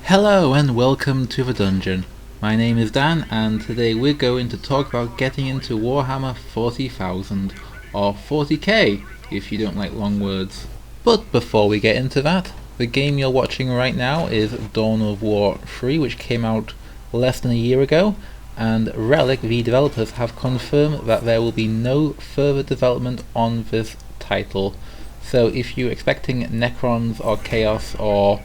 Hello and welcome to the dungeon. My name is Dan and today we're going to talk about getting into Warhammer 40,000 or 40k if you don't like long words. But before we get into that, the game you're watching right now is Dawn of War 3, which came out less than a year ago, and Relic, the developers, have confirmed that there will be no further development on this title. So if you're expecting Necrons or Chaos or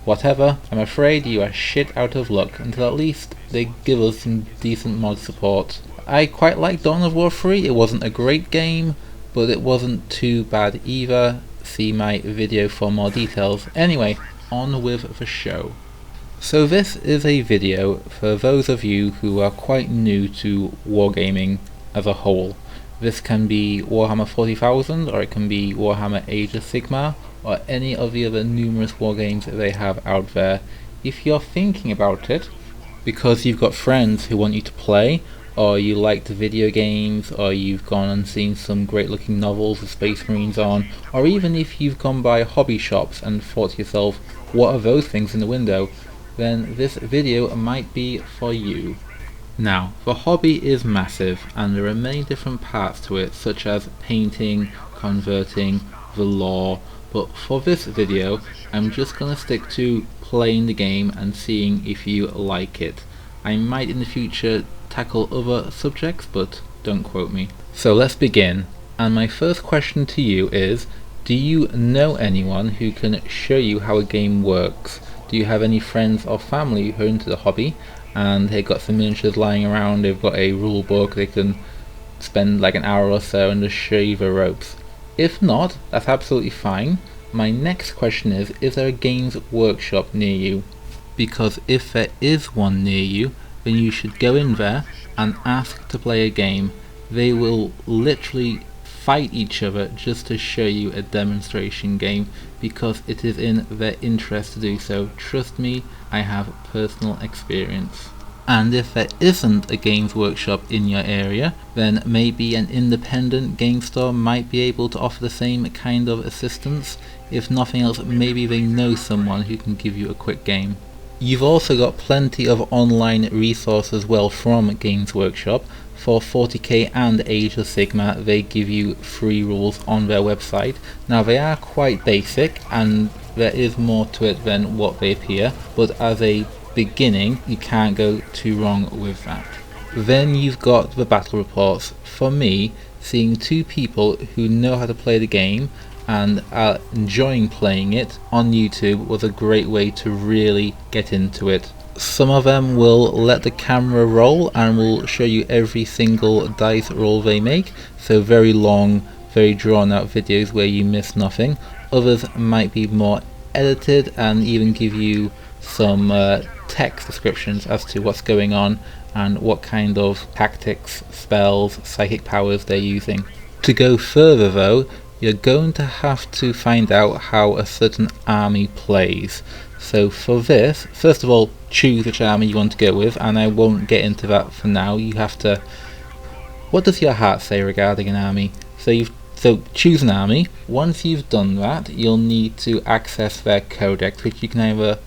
whatever, I'm afraid you are shit out of luck until at least they give us some decent mod support. I quite like Dawn of War 3, it wasn't a great game, but it wasn't too bad either. See my video for more details. Anyway, on with the show. So this is a video for those of you who are quite new to wargaming as a whole. This can be Warhammer 40,000 or it can be Warhammer Age of Sigmar, or any of the other numerous war games that they have out there. If you're thinking about it because you've got friends who want you to play, or you liked video games, or you've gone and seen some great looking novels with Space Marines on, or even if you've gone by hobby shops and thought to yourself, what are those things in the window, then this video might be for you. Now, the hobby is massive and there are many different parts to it, such as painting, converting, the lore, but for this video I'm just gonna stick to playing the game and seeing if you like it. I might in the future tackle other subjects, but don't quote me. So let's begin, and my first question to you is, do you know anyone who can show you how a game works? Do you have any friends or family who are into the hobby and they've got some miniatures lying around, they've got a rule book, they can spend like an hour or so and just show you the ropes? If not, that's absolutely fine. My next question is there a Games Workshop near you? Because if there is one near you, then you should go in there and ask to play a game. They will literally fight each other just to show you a demonstration game, because it is in their interest to do so. Trust me, I have personal experience. And if there isn't a Games Workshop in your area, then maybe an independent game store might be able to offer the same kind of assistance. If nothing else, maybe they know someone who can give you a quick game. You've also got plenty of online resources as well from Games Workshop. For 40k and Age of Sigmar, they give you free rules on their website. Now they are quite basic and there is more to it than what they appear, but as a beginning you can't go too wrong with that. Then you've got the battle reports. For me, seeing two people who know how to play the game and are enjoying playing it on YouTube was a great way to really get into it. Some of them will let the camera roll and will show you every single dice roll they make, so very long, very drawn out videos where you miss nothing. Others might be more edited and even give you some text descriptions as to what's going on and what kind of tactics, spells, psychic powers they're using. To go further though, you're going to have to find out how a certain army plays. So for this, first of all, choose which army you want to go with, and I won't get into that for now. You have to... What does your heart say regarding an army? So choose an army. Once you've done that, you'll need to access their codex, which you can either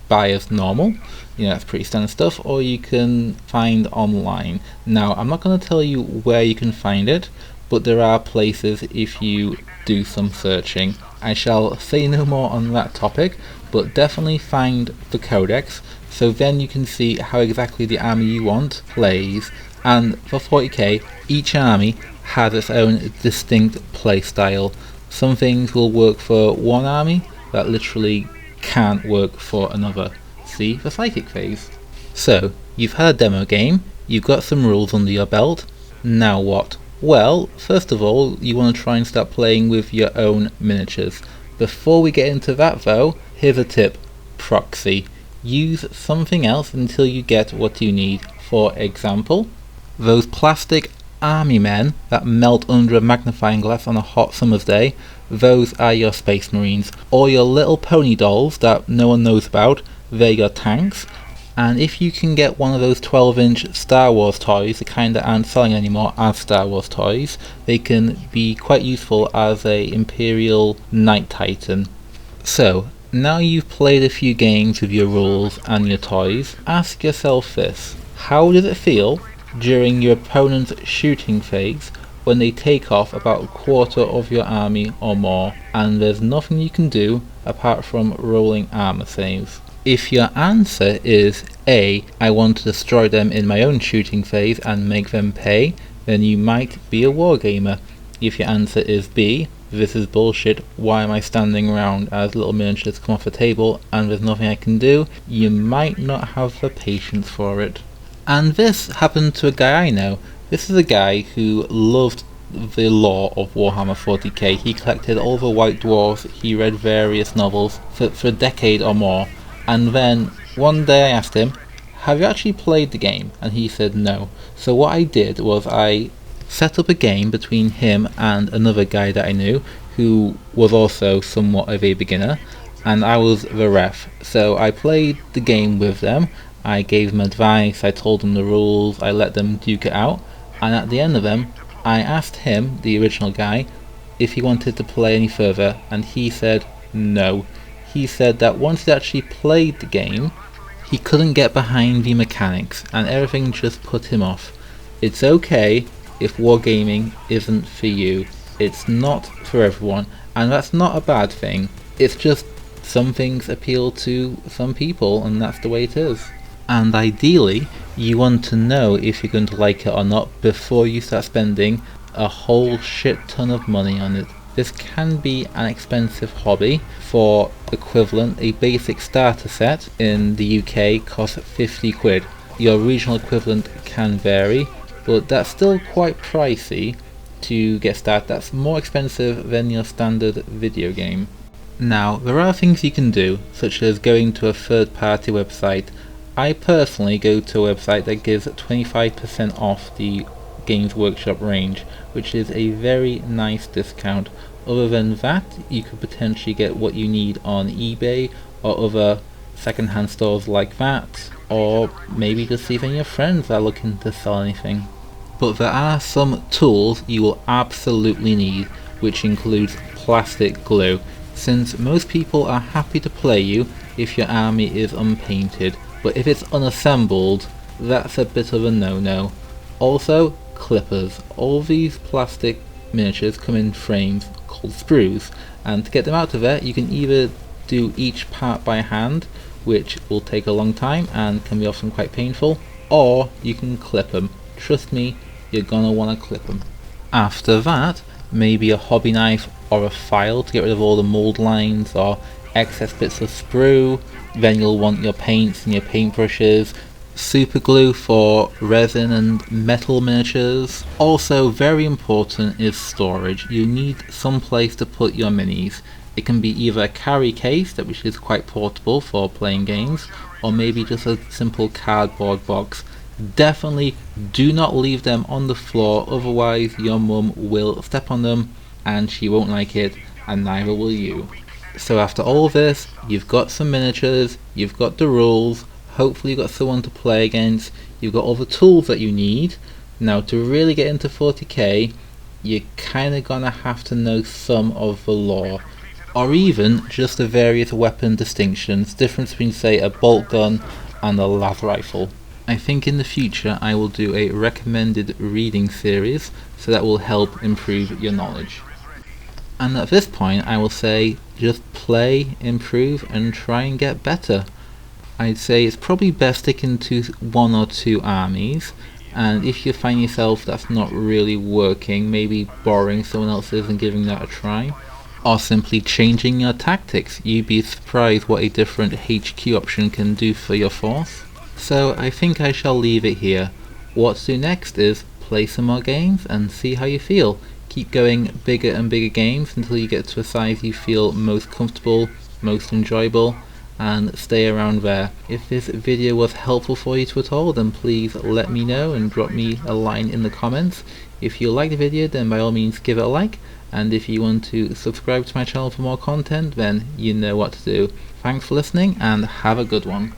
buy as normal, that's pretty standard stuff, or you can find online. Now, I'm not going to tell you where you can find it, but there are places if you do some searching. I shall say no more on that topic, but definitely find the codex, so then you can see how exactly the army you want plays. And for 40k, each army has its own distinct play style. Some things will work for one army that literally can't work for another. See the psychic phase. So, you've had a demo game, you've got some rules under your belt, now what? Well, first of all, you want to try and start playing with your own miniatures. Before we get into that though, here's a tip: proxy. Use something else until you get what you need. For example, those plastic army men that melt under a magnifying glass on a hot summer's day, those are your Space Marines. Or your little pony dolls that no one knows about, they're your tanks. And if you can get one of those 12-inch Star Wars toys, the kind that aren't selling anymore as Star Wars toys, they can be quite useful as a Imperial Knight Titan. So, Now you've played a few games with your rules and your toys, ask yourself this: how does it feel during your opponent's shooting phase when they take off about a quarter of your army or more, and there's nothing you can do apart from rolling armor saves? If your answer is A, I want to destroy them in my own shooting phase and make them pay, then you might be a wargamer. If your answer is B, this is bullshit, why am I standing around as little miniatures come off the table and there's nothing I can do, you might not have the patience for it. And this happened to a guy I know. This is a guy who loved the lore of Warhammer 40k. He collected all the White Dwarfs, he read various novels for a decade or more, and then one day I asked him, have you actually played the game? And he said no. So what I did was I set up a game between him and another guy that I knew who was also somewhat of a beginner, and I was the ref. So I played the game with them, I gave them advice, I told them the rules, I let them duke it out, and at the end of them I asked him, the original guy, if he wanted to play any further, and he said no. He said that once he actually played the game, he couldn't get behind the mechanics, and everything just put him off. It's okay if wargaming isn't for you. It's not for everyone, and that's not a bad thing. It's just some things appeal to some people, and that's the way it is. And ideally, you want to know if you're going to like it or not before you start spending a whole shit ton of money on it. This can be an expensive hobby. For equivalent, a basic starter set in the UK costs 50 quid. Your regional equivalent can vary, but that's still quite pricey to get started. That's more expensive than your standard video game. Now, there are things you can do, such as going to a third-party website. I personally go to a website that gives 25% off the Games Workshop range, which is a very nice discount. Other than that, you could potentially get what you need on eBay or other second-hand stores like that, or maybe just see if any of your friends are looking to sell anything. But there are some tools you will absolutely need, which includes plastic glue, since most people are happy to play you if your army is unpainted, but if it's unassembled, that's a bit of a no-no. Also, clippers. All these plastic miniatures come in frames called sprues, and to get them out of there you can either do each part by hand, which will take a long time and can be often quite painful, or you can clip them. Trust me, you're gonna want to clip them. After that, maybe a hobby knife or a file to get rid of all the mold lines or excess bits of sprue. Then you'll want your paints and your paintbrushes, super glue for resin and metal miniatures. Also, very important is storage. You need some place to put your minis. It can be either a carry case, which is quite portable for playing games, or maybe just a simple cardboard box. Definitely do not leave them on the floor, otherwise your mum will step on them and she won't like it, and neither will you. So after all this, you've got some miniatures, you've got the rules, hopefully you've got someone to play against, you've got all the tools that you need. Now to really get into 40k, you're kinda gonna have to know some of the lore, or even just the various weapon distinctions, difference between say a bolt gun and a las rifle. I think in the future I will do a recommended reading series, so that will help improve your knowledge. And at this point I will say just play, improve and try and get better. I'd say it's probably best sticking to one or two armies, and if you find yourself that's not really working, maybe borrowing someone else's and giving that a try, or simply changing your tactics. You'd be surprised what a different HQ option can do for your force. So I think I shall leave it here. What to do next is play some more games and see how you feel. Keep going bigger and bigger games until you get to a size you feel most comfortable, most enjoyable, and stay around there. If this video was helpful for you at all, then please let me know and drop me a line in the comments. If you like the video, then by all means give it a like, and if you want to subscribe to my channel for more content, then you know what to do. Thanks for listening and have a good one.